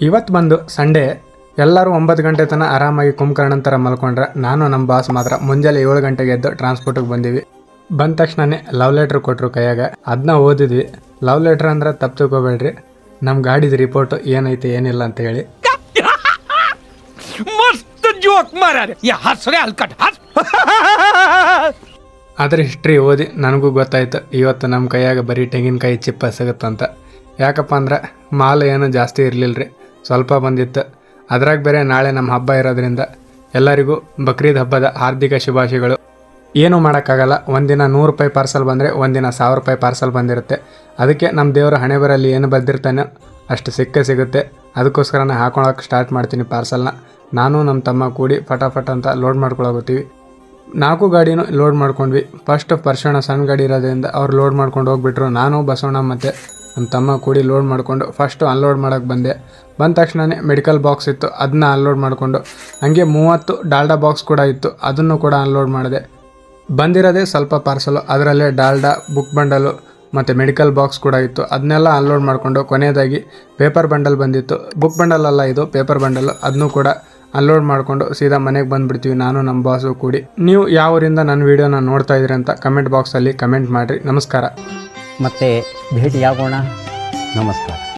ಇವತ್ತು ಬಂದು ಸಂಡೇ ಎಲ್ಲರೂ 9 ಗಂಟೆ ತನಕ ಆರಾಮಾಗಿ ಕುಂಭಕರ್ಣಂತರ ಮಲ್ಕೊಂಡ್ರೆ ನಾನು ನಮ್ಮ ಬಾಸ್ ಮಾತ್ರ ಮುಂಜಾನೆ 7 ಗಂಟೆಗೆ ಎದ್ದು ಟ್ರಾನ್ಸ್ಪೋರ್ಟಿಗೆ ಬಂದೀವಿ. ಬಂದ ತಕ್ಷಣನೇ ಲವ್ ಲೆಟ್ರ್ ಕೊಟ್ಟರು ಕೈಯಾಗ. ಅದನ್ನ ಓದಿದ್ವಿ. ಲವ್ ಲೆಟ್ರ್ ಅಂದ್ರೆ ತಪ್ಪು ತಿಳ್ಕೊಬೇಡ್ರಿ, ನಮ್ಮ ಗಾಡಿದ ರಿಪೋರ್ಟು ಏನೈತೆ ಏನಿಲ್ಲ ಅಂತ ಹೇಳಿ. ಅದ್ರ ಹಿಸ್ಟ್ರಿ ಓದಿ ನನಗೂ ಗೊತ್ತಾಯ್ತು ಇವತ್ತು ನಮ್ಮ ಕೈಯಾಗ ಬರೀ ತೆಂಗಿನಕಾಯಿ ಚಿಪ್ಪ ಸಿಗುತ್ತಂತ. ಯಾಕಪ್ಪ ಅಂದ್ರೆ ಮಾಲ್ ಏನು ಜಾಸ್ತಿ ಇರಲಿಲ್ಲ ರೀ, ಸ್ವಲ್ಪ ಬಂದಿತ್ತು. ಅದ್ರಾಗ ಬೇರೆ ನಾಳೆ ನಮ್ಮ ಹಬ್ಬ ಇರೋದ್ರಿಂದ ಎಲ್ಲರಿಗೂ ಬಕ್ರೀದ್ ಹಬ್ಬದ ಹಾರ್ದಿಕ ಶುಭಾಶಯಗಳು. ಏನೂ ಮಾಡೋಕ್ಕಾಗಲ್ಲ, ಒಂದಿನ 100 ರೂಪಾಯಿ ಪಾರ್ಸಲ್ ಬಂದರೆ ಒಂದಿನ 1000 ರೂಪಾಯಿ ಪಾರ್ಸಲ್ ಬಂದಿರುತ್ತೆ. ಅದಕ್ಕೆ ನಮ್ಮ ದೇವರ ಹಣೆ ಬರಲ್ಲಿ ಏನು ಬಂದಿರ್ತಾನೋ ಅಷ್ಟು ಸಿಗುತ್ತೆ. ಅದಕ್ಕೋಸ್ಕರ ನಾನು ಹಾಕೊಳಕ್ಕೆ ಸ್ಟಾರ್ಟ್ ಮಾಡ್ತೀನಿ ಪಾರ್ಸಲ್ನ. ನಾನು ನಮ್ಮ ತಮ್ಮ ಕೂಡಿ ಫಟಾಫಟ್ ಅಂತ ಲೋಡ್ ಮಾಡ್ಕೊಳೋಗುತ್ತೀವಿ. 4 ಗಾಡಿನೂ ಲೋಡ್ ಮಾಡ್ಕೊಂಡ್ವಿ. ಫಸ್ಟ್ ಪರ್ಶಣ ಸಣ್ಣ ಗಾಡಿ ಇರೋದ್ರಿಂದ ಅವ್ರು ಲೋಡ್ ಮಾಡ್ಕೊಂಡು ಹೋಗ್ಬಿಟ್ರು. ನಾನು ಬಸವಣ್ಣ ಮತ್ತು ನಮ್ಮ ತಮ್ಮ ಕೂಡಿ ಲೋಡ್ ಮಾಡಿಕೊಂಡು ಫಸ್ಟು ಅನ್ಲೋಡ್ ಮಾಡೋಕ್ಕೆ ಬಂದೆ. ಬಂದ ತಕ್ಷಣವೇ ಮೆಡಿಕಲ್ ಬಾಕ್ಸ್ ಇತ್ತು, ಅದನ್ನ ಅನ್ಲೋಡ್ ಮಾಡಿಕೊಂಡು ಹಾಗೆ 30 ಡಾಲ್ಡಾ ಬಾಕ್ಸ್ ಕೂಡ ಇತ್ತು, ಅದನ್ನು ಕೂಡ ಅನ್ಲೋಡ್ ಮಾಡಿದೆ. ಬಂದಿರೋದೇ ಸ್ವಲ್ಪ ಪಾರ್ಸಲು, ಅದರಲ್ಲೇ ಡಾಲ್ಡಾ, ಬುಕ್ ಬಂಡಲು ಮತ್ತು ಮೆಡಿಕಲ್ ಬಾಕ್ಸ್ ಕೂಡ ಇತ್ತು. ಅದನ್ನೆಲ್ಲ ಅನ್ಲೋಡ್ ಮಾಡಿಕೊಂಡು ಕೊನೆಯದಾಗಿ ಪೇಪರ್ ಬಂಡಲ್ ಬಂದಿತ್ತು. ಬುಕ್ ಬಂಡಲ್ ಅಲ್ಲ, ಇದು ಪೇಪರ್ ಬಂಡಲು. ಅದನ್ನು ಕೂಡ ಅನ್ಲೋಡ್ ಮಾಡಿಕೊಂಡು ಸೀದಾ ಮನೆಗೆ ಬಂದುಬಿಡ್ತೀವಿ ನಾನು ನಮ್ಮ ಬಾಸು ಕೂಡಿ. ನೀವು ಯಾವ ಊರಿಂದ ನನ್ನ ವೀಡಿಯೋನ ನೋಡ್ತಾ ಇದ್ದೀರಿ ಅಂತ ಕಮೆಂಟ್ ಬಾಕ್ಸಲ್ಲಿ ಕಮೆಂಟ್ ಮಾಡಿರಿ. ನಮಸ್ಕಾರ. ಮತ್ತೆ ಭೇಟಿಯಾಗೋಣ. ನಮಸ್ಕಾರ.